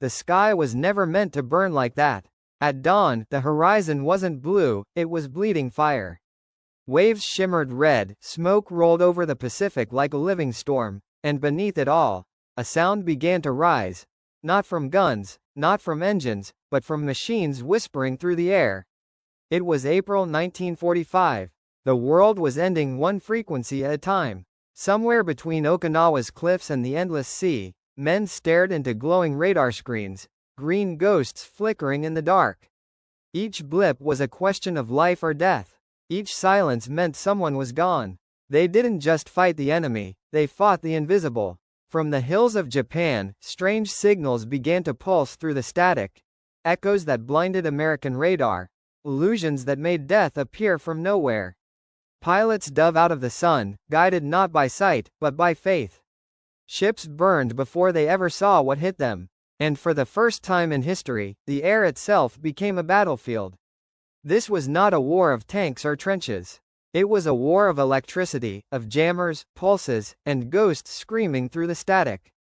The sky was never meant to burn like that. At dawn, the horizon wasn't blue, it was bleeding fire. Waves shimmered red, smoke rolled over the Pacific like a living storm, and beneath it all, a sound began to rise. Not from guns, not from engines, but from machines whispering through the air. It was April 1945. The world was ending one frequency at a time. Somewhere between Okinawa's cliffs and the endless sea, men stared into glowing radar screens, green ghosts flickering in the dark. Each blip was a question of life or death. Each silence meant someone was gone. They didn't just fight the enemy, they fought the invisible. From the hills of Japan, strange signals began to pulse through the static. Echoes that blinded American radar. Illusions that made death appear from nowhere. Pilots dove out of the sun, guided not by sight, but by faith. Ships burned before they ever saw what hit them. And for the first time in history, the air itself became a battlefield. This was not a war of tanks or trenches. It was a war of electricity, of jammers, pulses, and ghosts screaming through the static.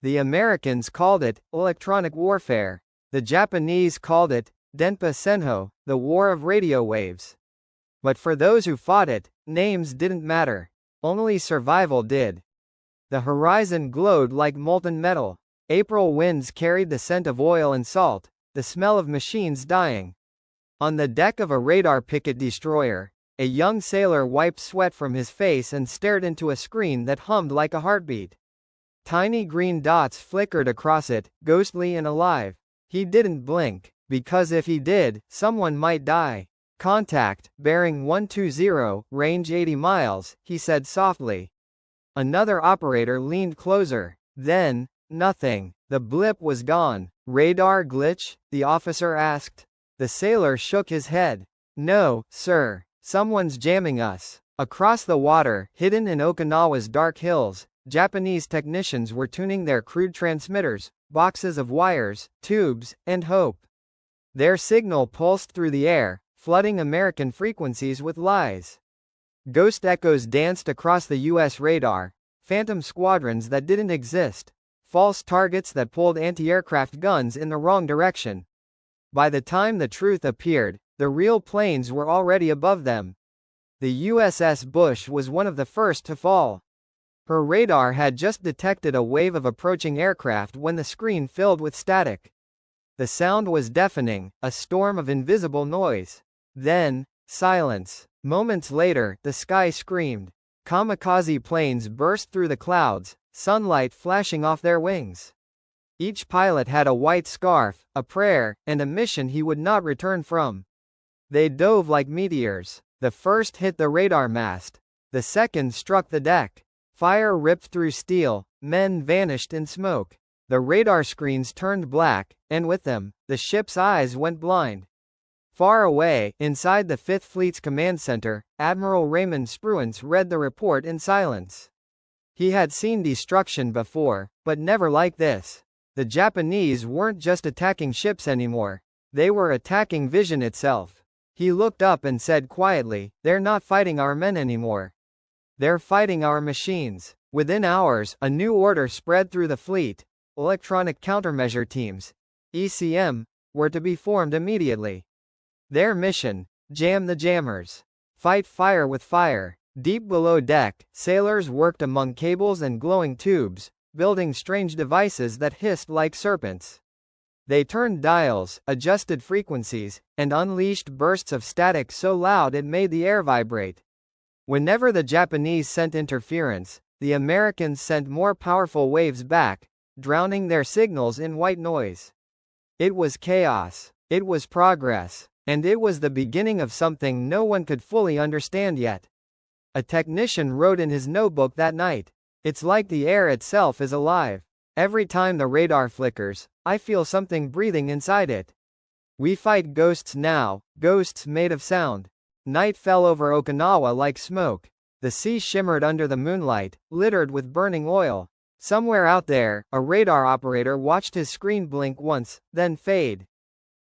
The Americans called it electronic warfare. The Japanese called it Denpa Senho, the war of radio waves. But for those who fought it, names didn't matter. Only survival did. The horizon glowed like molten metal. April winds carried the scent of oil and salt, the smell of machines dying. On the deck of a radar picket destroyer, a young sailor wiped sweat from his face and stared into a screen that hummed like a heartbeat. Tiny green dots flickered across it, ghostly and alive. He didn't blink, because if he did, someone might die. "Contact, bearing 120, range 80 miles, he said softly. Another operator leaned closer. Then, nothing. The blip was gone. "Radar glitch?" the officer asked. The sailor shook his head. "No, sir. Someone's jamming us." Across the water, hidden in Okinawa's dark hills, Japanese technicians were tuning their crude transmitters, boxes of wires, tubes, and hope. Their signal pulsed through the air, flooding American frequencies with lies. Ghost echoes danced across the U.S. radar, phantom squadrons that didn't exist, false targets that pulled anti-aircraft guns in the wrong direction. By the time the truth appeared, the real planes were already above them. The USS Bush was one of the first to fall. Her radar had just detected a wave of approaching aircraft when the screen filled with static. The sound was deafening, a storm of invisible noise. Then, silence. Moments later, the sky screamed. Kamikaze planes burst through the clouds, sunlight flashing off their wings. Each pilot had a white scarf, a prayer, and a mission he would not return from. They dove like meteors. The first hit the radar mast. The second struck the deck. Fire ripped through steel, men vanished in smoke. The radar screens turned black, and with them, the ship's eyes went blind. Far away, inside the Fifth Fleet's command center, Admiral Spruance read the report in silence. He had seen destruction before, but never like this. The Japanese weren't just attacking ships anymore. They were attacking vision itself. He looked up and said quietly, "They're not fighting our men anymore. They're fighting our machines." Within hours, a new order spread through the fleet. Electronic countermeasure teams, ECM, were to be formed immediately. Their mission: jam the jammers. Fight fire with fire. Deep below deck, sailors worked among cables and glowing tubes, building strange devices that hissed like serpents. They turned dials, adjusted frequencies, and unleashed bursts of static so loud it made the air vibrate. Whenever the Japanese sent interference, the Americans sent more powerful waves back, drowning their signals in white noise. It was chaos. It was progress. And it was the beginning of something no one could fully understand yet. A technician wrote in his notebook that night, "It's like the air itself is alive. Every time the radar flickers, I feel something breathing inside it. We fight ghosts now, ghosts made of sound." Night fell over Okinawa like smoke. The sea shimmered under the moonlight, littered with burning oil. Somewhere out there, a radar operator watched his screen blink once, then fade.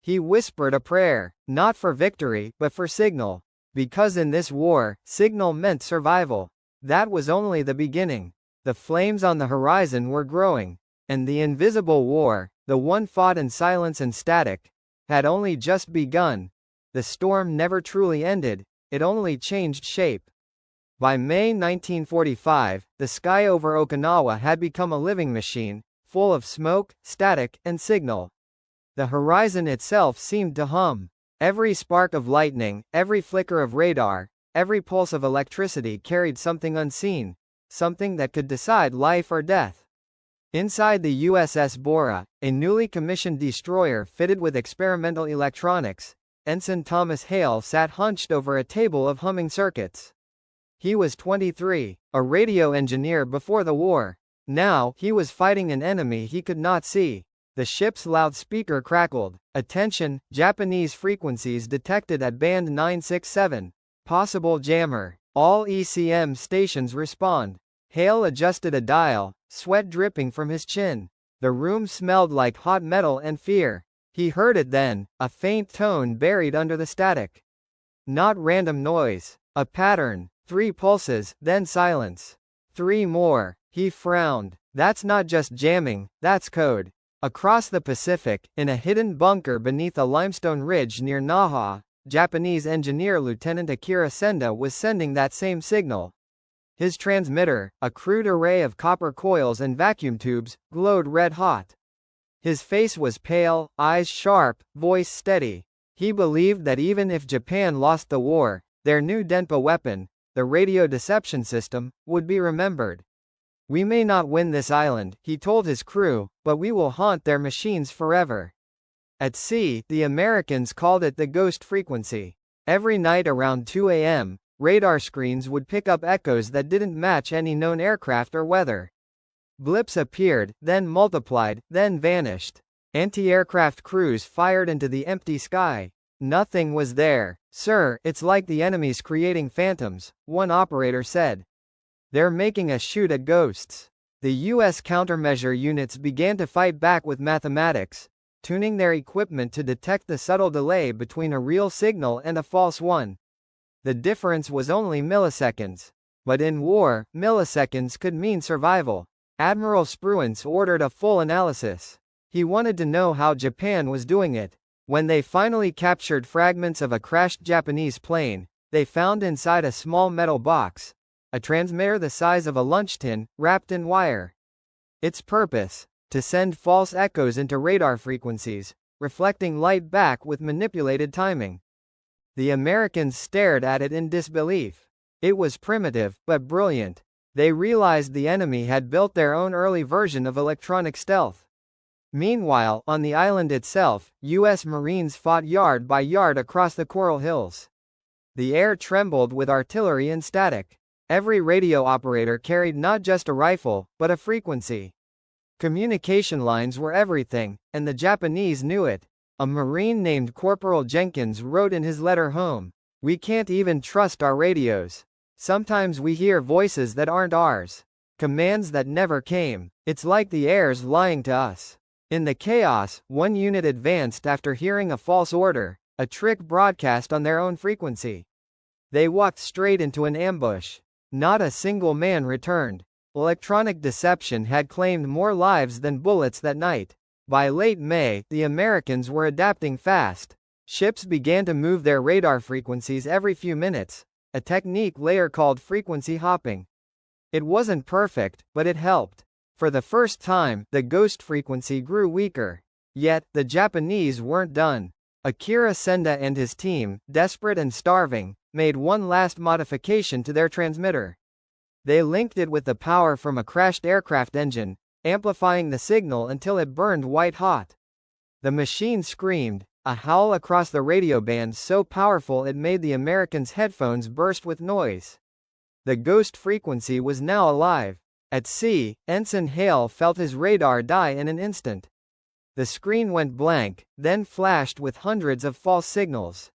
He whispered a prayer, not for victory, but for signal. Because in this war, signal meant survival. That was only the beginning. The flames on the horizon were growing. And the invisible war, the one fought in silence and static, had only just begun. The storm never truly ended, it only changed shape. By May 1945, the sky over Okinawa had become a living machine, full of smoke, static, and signal. The horizon itself seemed to hum. Every spark of lightning, every flicker of radar, every pulse of electricity carried something unseen, something that could decide life or death. Inside the USS Bora, a newly commissioned destroyer fitted with experimental electronics, Ensign Thomas Hale sat hunched over a table of humming circuits. He was 23, a radio engineer before the war. Now, he was fighting an enemy he could not see. The ship's loudspeaker crackled. Attention, Japanese frequencies detected at band 967. Possible jammer. All ECM stations respond. Hale adjusted a dial, sweat dripping from his chin. The room smelled like hot metal and fear. He heard it then, a faint tone buried under the static. Not random noise. A pattern. 3 pulses, then silence. 3 more. He frowned. That's not just jamming, that's code. Across the Pacific, in a hidden bunker beneath a limestone ridge near Naha, Japanese engineer Lieutenant Akira Senda was sending that same signal. His transmitter, a crude array of copper coils and vacuum tubes, glowed red-hot. His face was pale, eyes sharp, voice steady. He believed that even if Japan lost the war, their new Denpa weapon, the radio deception system, would be remembered. We may not win this island, he told his crew, but we will haunt their machines forever. At sea, the Americans called it the ghost frequency. Every night around 2 a.m., radar screens would pick up echoes that didn't match any known aircraft or weather. Blips appeared, then multiplied, then vanished. Anti-aircraft crews fired into the empty sky. Nothing was there. Sir, it's like the enemy's creating phantoms, one operator said. They're making a shoot at ghosts. The U.S. countermeasure units began to fight back with mathematics, tuning their equipment to detect the subtle delay between a real signal and a false one. The difference was only milliseconds. But in war, milliseconds could mean survival. Admiral Spruance ordered a full analysis. He wanted to know how Japan was doing it. When they finally captured fragments of a crashed Japanese plane, they found inside a small metal box a transmitter the size of a lunch tin, wrapped in wire. Its purpose? To send false echoes into radar frequencies, reflecting light back with manipulated timing. The Americans stared at it in disbelief. It was primitive, but brilliant. They realized the enemy had built their own early version of electronic stealth. Meanwhile, on the island itself, U.S. Marines fought yard by yard across the Coral Hills. The air trembled with artillery and static. Every radio operator carried not just a rifle, but a frequency. Communication lines were everything, and the Japanese knew it. A Marine named Corporal Jenkins wrote in his letter home, "We can't even trust our radios. Sometimes we hear voices that aren't ours. Commands that never came. It's like the air's lying to us." In the chaos, one unit advanced after hearing a false order, a trick broadcast on their own frequency. They walked straight into an ambush. Not a single man returned. Electronic deception had claimed more lives than bullets that night. By late May, the Americans were adapting fast. Ships began to move their radar frequencies every few minutes, a technique later called frequency hopping. It wasn't perfect, but it helped. For the first time, the ghost frequency grew weaker. Yet, the Japanese weren't done. Akira Senda and his team, desperate and starving, made one last modification to their transmitter. They linked it with the power from a crashed aircraft engine, amplifying the signal until it burned white-hot. The machine screamed, a howl across the radio band so powerful it made the Americans' headphones burst with noise. The ghost frequency was now alive. At sea, Ensign Hale felt his radar die in an instant. The screen went blank, then flashed with hundreds of false signals.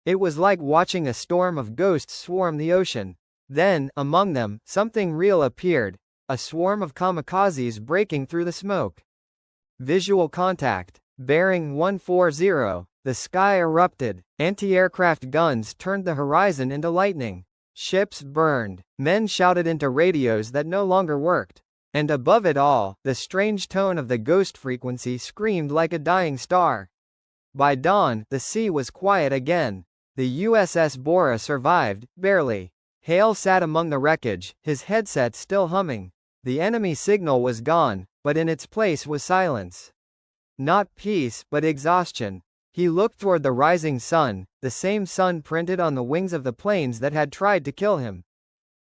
It was like watching a storm of ghosts swarm the ocean. Then, among them, something real appeared, a swarm of kamikazes breaking through the smoke. Visual contact. Bearing 140, the sky erupted. Anti-aircraft guns turned the horizon into lightning. Ships burned. Men shouted into radios that no longer worked. And above it all, the strange tone of the ghost frequency screamed like a dying star. By dawn, the sea was quiet again. The USS Bora survived, barely. Hale sat among the wreckage, his headset still humming. The enemy signal was gone, but in its place was silence. Not peace, but exhaustion. He looked toward the rising sun, the same sun printed on the wings of the planes that had tried to kill him.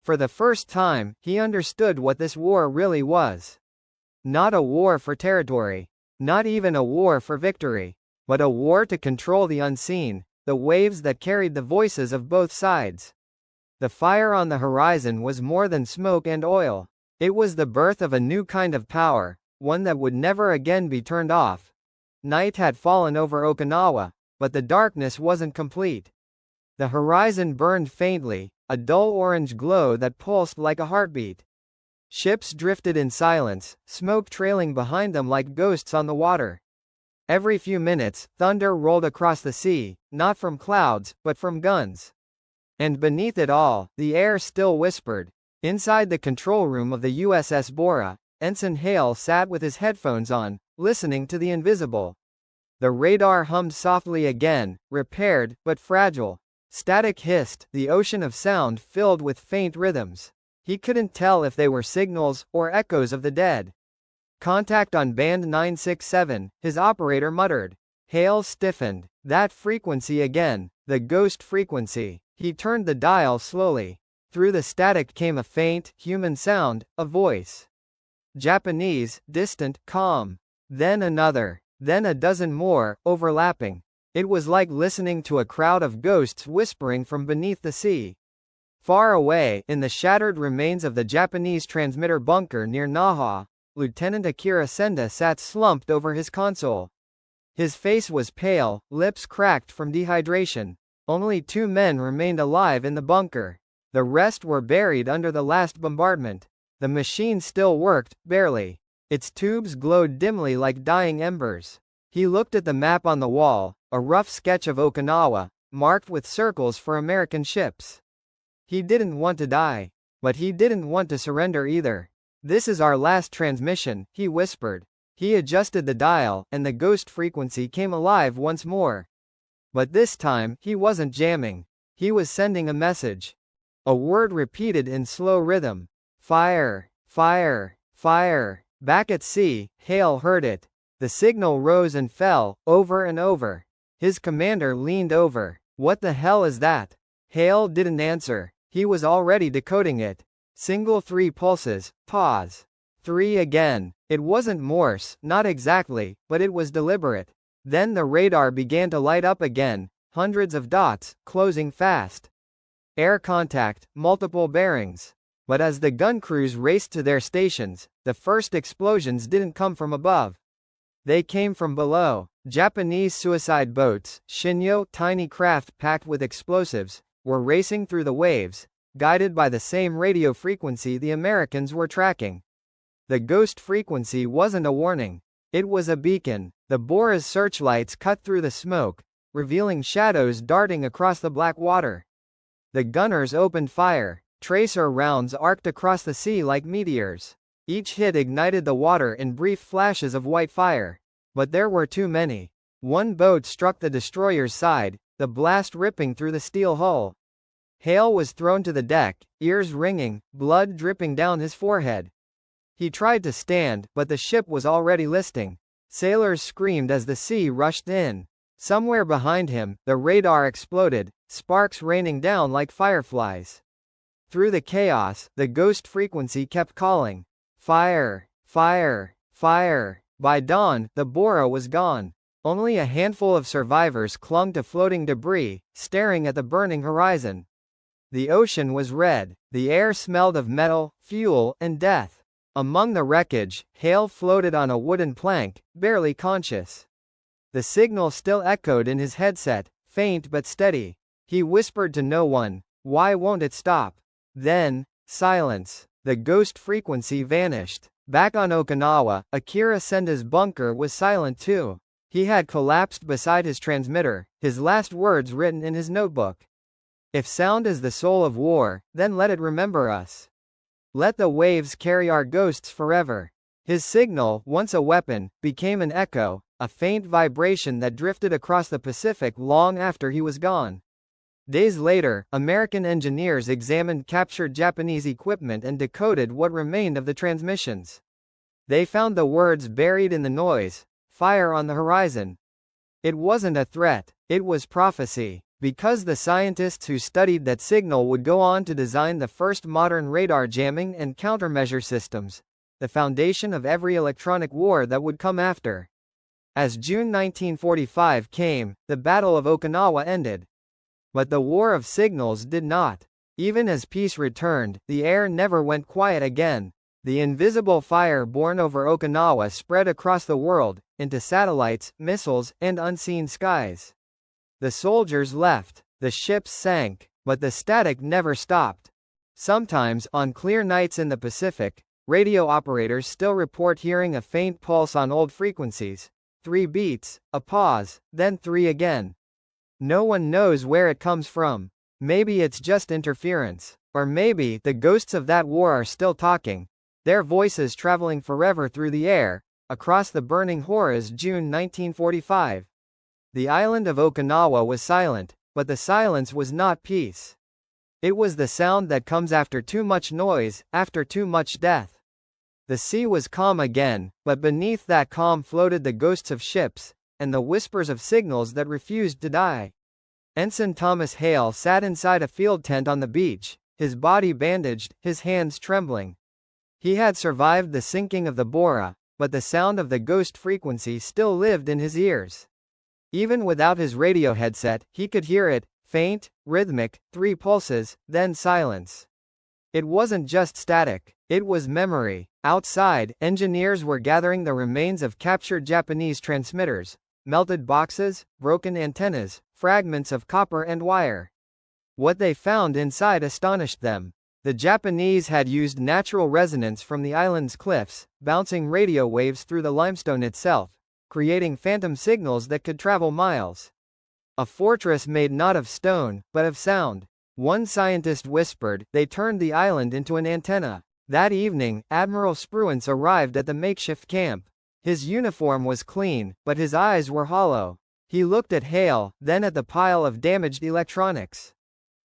For the first time, he understood what this war really was. Not a war for territory. Not even a war for victory. But a war to control the unseen, the waves that carried the voices of both sides. The fire on the horizon was more than smoke and oil. It was the birth of a new kind of power, one that would never again be turned off. Night had fallen over Okinawa, but the darkness wasn't complete. The horizon burned faintly, a dull orange glow that pulsed like a heartbeat. Ships drifted in silence, smoke trailing behind them like ghosts on the water. Every few minutes, thunder rolled across the sea, not from clouds, but from guns. And beneath it all, the air still whispered. Inside the control room of the USS Bora, Ensign Hale sat with his headphones on, listening to the invisible. The radar hummed softly again, repaired, but fragile. Static hissed, the ocean of sound filled with faint rhythms. He couldn't tell if they were signals, or echoes of the dead. "Contact on band 967, his operator muttered. Hale stiffened. That frequency again, the ghost frequency. He turned the dial slowly. Through the static came a faint, human sound, a voice. Japanese, distant, calm. Then another. Then a dozen more, overlapping. It was like listening to a crowd of ghosts whispering from beneath the sea. Far away, in the shattered remains of the Japanese transmitter bunker near Naha, Lieutenant Akira Senda sat slumped over his console. His face was pale, lips cracked from dehydration. Only 2 men remained alive in the bunker. The rest were buried under the last bombardment. The machine still worked, barely. Its tubes glowed dimly like dying embers. He looked at the map on the wall, a rough sketch of Okinawa, marked with circles for American ships. He didn't want to die. But he didn't want to surrender either. "This is our last transmission," he whispered. He adjusted the dial, and the ghost frequency came alive once more. But this time, he wasn't jamming. He was sending a message. A word repeated in slow rhythm. Fire, fire, fire. Back at sea, Hale heard it. The signal rose and fell, over and over. His commander leaned over. "What the hell is that?" Hale didn't answer. He was already decoding it. Single 3 pulses, pause. 3 again. It wasn't Morse, not exactly, but it was deliberate. Then the radar began to light up again, hundreds of dots, closing fast. Air contact, multiple bearings. But as the gun crews raced to their stations, the first explosions didn't come from above. They came from below. Japanese suicide boats, Shinyo, tiny craft packed with explosives, were racing through the waves, guided by the same radio frequency the Americans were tracking. The ghost frequency wasn't a warning. It was a beacon. The Bora's searchlights cut through the smoke, revealing shadows darting across the black water. The gunners opened fire. Tracer rounds arced across the sea like meteors. Each hit ignited the water in brief flashes of white fire. But there were too many. One boat struck the destroyer's side, the blast ripping through the steel hull. Hale was thrown to the deck, ears ringing, blood dripping down his forehead. He tried to stand, but the ship was already listing. Sailors screamed as the sea rushed in. Somewhere behind him, the radar exploded, sparks raining down like fireflies. Through the chaos, the ghost frequency kept calling. Fire! Fire! Fire! By dawn, the Bora was gone. Only a handful of survivors clung to floating debris, staring at the burning horizon. The ocean was red. The air smelled of metal, fuel, and death. Among the wreckage, Hale floated on a wooden plank, barely conscious. The signal still echoed in his headset, faint but steady. He whispered to no one, "Why won't it stop?" Then, silence. The ghost frequency vanished. Back on Okinawa, Akira Senda's bunker was silent too. He had collapsed beside his transmitter, his last words written in his notebook. "If sound is the soul of war, then let it remember us." Let the waves carry our ghosts forever. His signal, once a weapon, became an echo, a faint vibration that drifted across the Pacific long after he was gone. Days later, American engineers examined captured Japanese equipment and decoded what remained of the transmissions. They found the words buried in the noise: "Fire on the horizon." It wasn't a threat, it was prophecy. Because the scientists who studied that signal would go on to design the first modern radar jamming and countermeasure systems, the foundation of every electronic war that would come after. As June 1945 came, the Battle of Okinawa ended. But the War of Signals did not. Even as peace returned, the air never went quiet again. The invisible fire born over Okinawa spread across the world, into satellites, missiles, and unseen skies. The soldiers left, the ships sank, but the static never stopped. Sometimes, on clear nights in the Pacific, radio operators still report hearing a faint pulse on old frequencies. 3 beats, a pause, then 3 again. No one knows where it comes from. Maybe it's just interference. Or maybe the ghosts of that war are still talking, their voices traveling forever through the air, across the burning horrors. June 1945. The island of Okinawa was silent, but the silence was not peace. It was the sound that comes after too much noise, after too much death. The sea was calm again, but beneath that calm floated the ghosts of ships, and the whispers of signals that refused to die. Ensign Thomas Hale sat inside a field tent on the beach, his body bandaged, his hands trembling. He had survived the sinking of the Bora, but the sound of the ghost frequency still lived in his ears. Even without his radio headset, he could hear it, faint, rhythmic, 3 pulses, then silence. It wasn't just static, it was memory. Outside, engineers were gathering the remains of captured Japanese transmitters, melted boxes, broken antennas, fragments of copper and wire. What they found inside astonished them. The Japanese had used natural resonance from the island's cliffs, bouncing radio waves through the limestone itself, creating phantom signals that could travel miles. A fortress made not of stone, but of sound. One scientist whispered, they turned the island into an antenna. That evening, Admiral Spruance arrived at the makeshift camp. His uniform was clean, but his eyes were hollow. He looked at Hale, then at the pile of damaged electronics.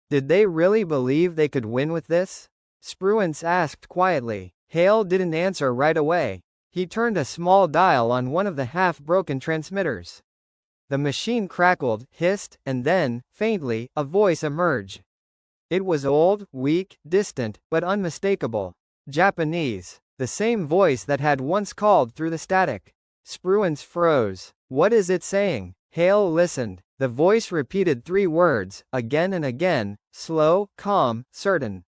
Did they really believe they could win with this? Spruance asked quietly. Hale didn't answer right away. He turned a small dial on one of the half-broken transmitters. The machine crackled, hissed, and then, faintly, a voice emerged. It was old, weak, distant, but unmistakable. Japanese. The same voice that had once called through the static. Spruance froze. What is it saying? Hale listened. The voice repeated 3 words, again and again, slow, calm, certain.